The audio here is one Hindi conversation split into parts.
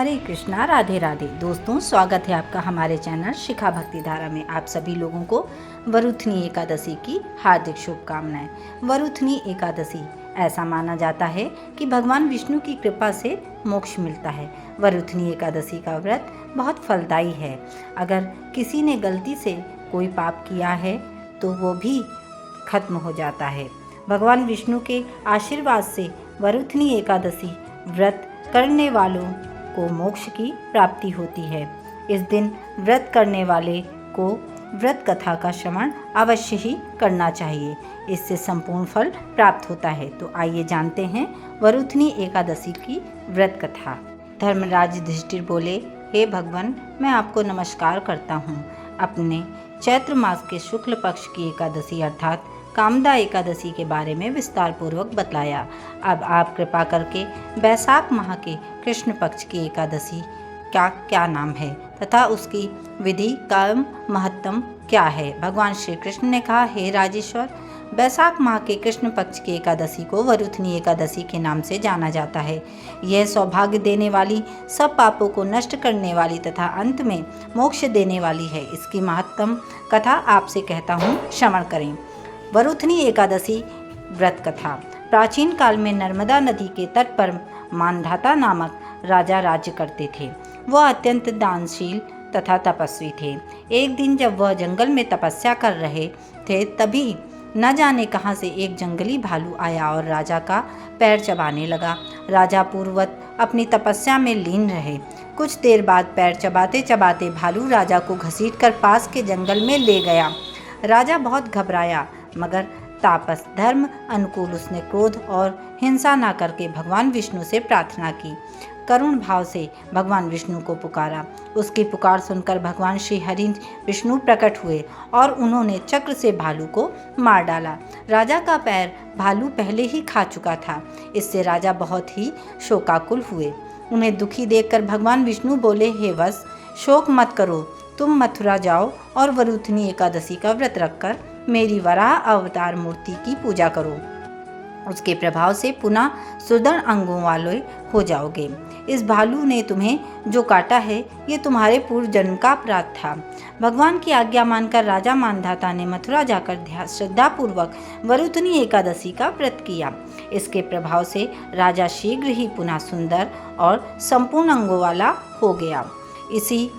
हरे कृष्णा, राधे राधे। दोस्तों, स्वागत है आपका हमारे चैनल शिखा भक्ति धारा में। आप सभी लोगों को वरुथनी एकादशी की हार्दिक शुभकामनाएं। वरुथनी एकादशी ऐसा माना जाता है कि भगवान विष्णु की कृपा से मोक्ष मिलता है। वरुथनी एकादशी का व्रत बहुत फलदायी है। अगर किसी ने गलती से कोई पाप किया है तो वो भी खत्म हो जाता है। भगवान विष्णु के आशीर्वाद से वरुथनी एकादशी व्रत करने वालों को मोक्ष की प्राप्ति होती है। इस दिन व्रत करने वाले को व्रत कथा का श्रवण अवश्य ही करना चाहिए। इससे संपूर्ण फल प्राप्त होता है। तो आइए जानते हैं वरुथनी एकादशी की व्रत कथा। धर्मराज युधिष्ठिर बोले, हे भगवान, मैं आपको नमस्कार करता हूँ। अपने चैत्र मास के शुक्ल पक्ष की एकादशी अर्थात कामदा एकादशी के बारे में विस्तार पूर्वक बतलाया। अब आप कृपा करके बैसाख माह के कृष्ण पक्ष की एकादशी का क्या नाम है तथा उसकी विधि का महत्तम क्या है। भगवान श्री कृष्ण ने कहा, हे राजेश्वर, बैसाख माह के कृष्ण पक्ष की एकादशी को वरुथनी एकादशी के नाम से जाना जाता है। यह सौभाग्य देने वाली, सब पापों को नष्ट करने वाली तथा अंत में मोक्ष देने वाली है। इसकी महत्तम कथा आपसे कहता हूँ, श्रवण करें। वरुथनी एकादशी व्रत कथा। प्राचीन काल में नर्मदा नदी के तट पर मानधाता नामक राजा राज्य करते थे। वह अत्यंत दानशील तथा तपस्वी थे। एक दिन जब वह जंगल में तपस्या कर रहे थे, तभी न जाने कहां से एक जंगली भालू आया और राजा का पैर चबाने लगा। राजा पूर्ववत अपनी तपस्या में लीन रहे। कुछ देर बाद पैर चबाते चबाते भालू राजा को घसीटकर पास के जंगल में ले गया। राजा बहुत घबराया, मगर तापस धर्म अनुकूल उसने क्रोध और हिंसा न करके भगवान विष्णु से प्रार्थना की। करुण भाव से भगवान विष्णु को पुकारा। उसकी पुकार सुनकर भगवान श्री हरि विष्णु प्रकट हुए और उन्होंने चक्र से भालू को मार डाला। राजा का पैर भालू पहले ही खा चुका था। इससे राजा बहुत ही शोकाकुल हुए। उन्हें दुखी देखकर भगवान विष्णु बोले, हे वत्स, शोक मत करो। तुम मथुरा जाओ और वरुथनी एकादशी का व्रत रखकर मेरी वराह अवतार मूर्ति की पूजा करो। उसके प्रभाव से पुनः सुदृढ़ अंगों वाले हो जाओगे। इस भालू ने तुम्हें जो काटा है, ये तुम्हारे पूर्व जन्म का अपराध था। भगवान की आज्ञा मानकर राजा मानधाता ने मथुरा जाकर श्रद्धापूर्वक वरुथनी एकादशी का व्रत किया। इसके प्रभाव से राजा शीघ्र ही पुनः सुंदर और संपूर्ण अंगों वाला हो गया। इसी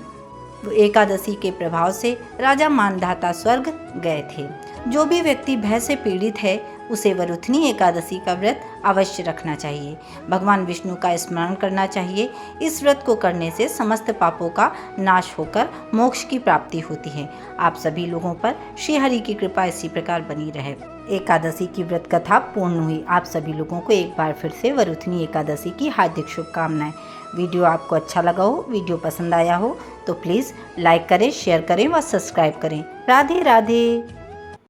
एकादशी के प्रभाव से राजा मानधाता स्वर्ग गए थे। जो भी व्यक्ति भय से पीड़ित है, उसे वरुथनी एकादशी का व्रत अवश्य रखना चाहिए। भगवान विष्णु का स्मरण करना चाहिए। इस व्रत को करने से समस्त पापों का नाश होकर मोक्ष की प्राप्ति होती है। आप सभी लोगों पर श्री हरि की कृपा इसी प्रकार बनी रहे। एकादशी की व्रत कथा पूर्ण हुई। आप सभी लोगों को एक बार फिर से वरुथनी एकादशी की हार्दिक शुभकामनाएं। वीडियो आपको अच्छा लगा हो, वीडियो पसंद आया हो तो प्लीज़ लाइक करें, शेयर करें व सब्सक्राइब करें। राधे राधे।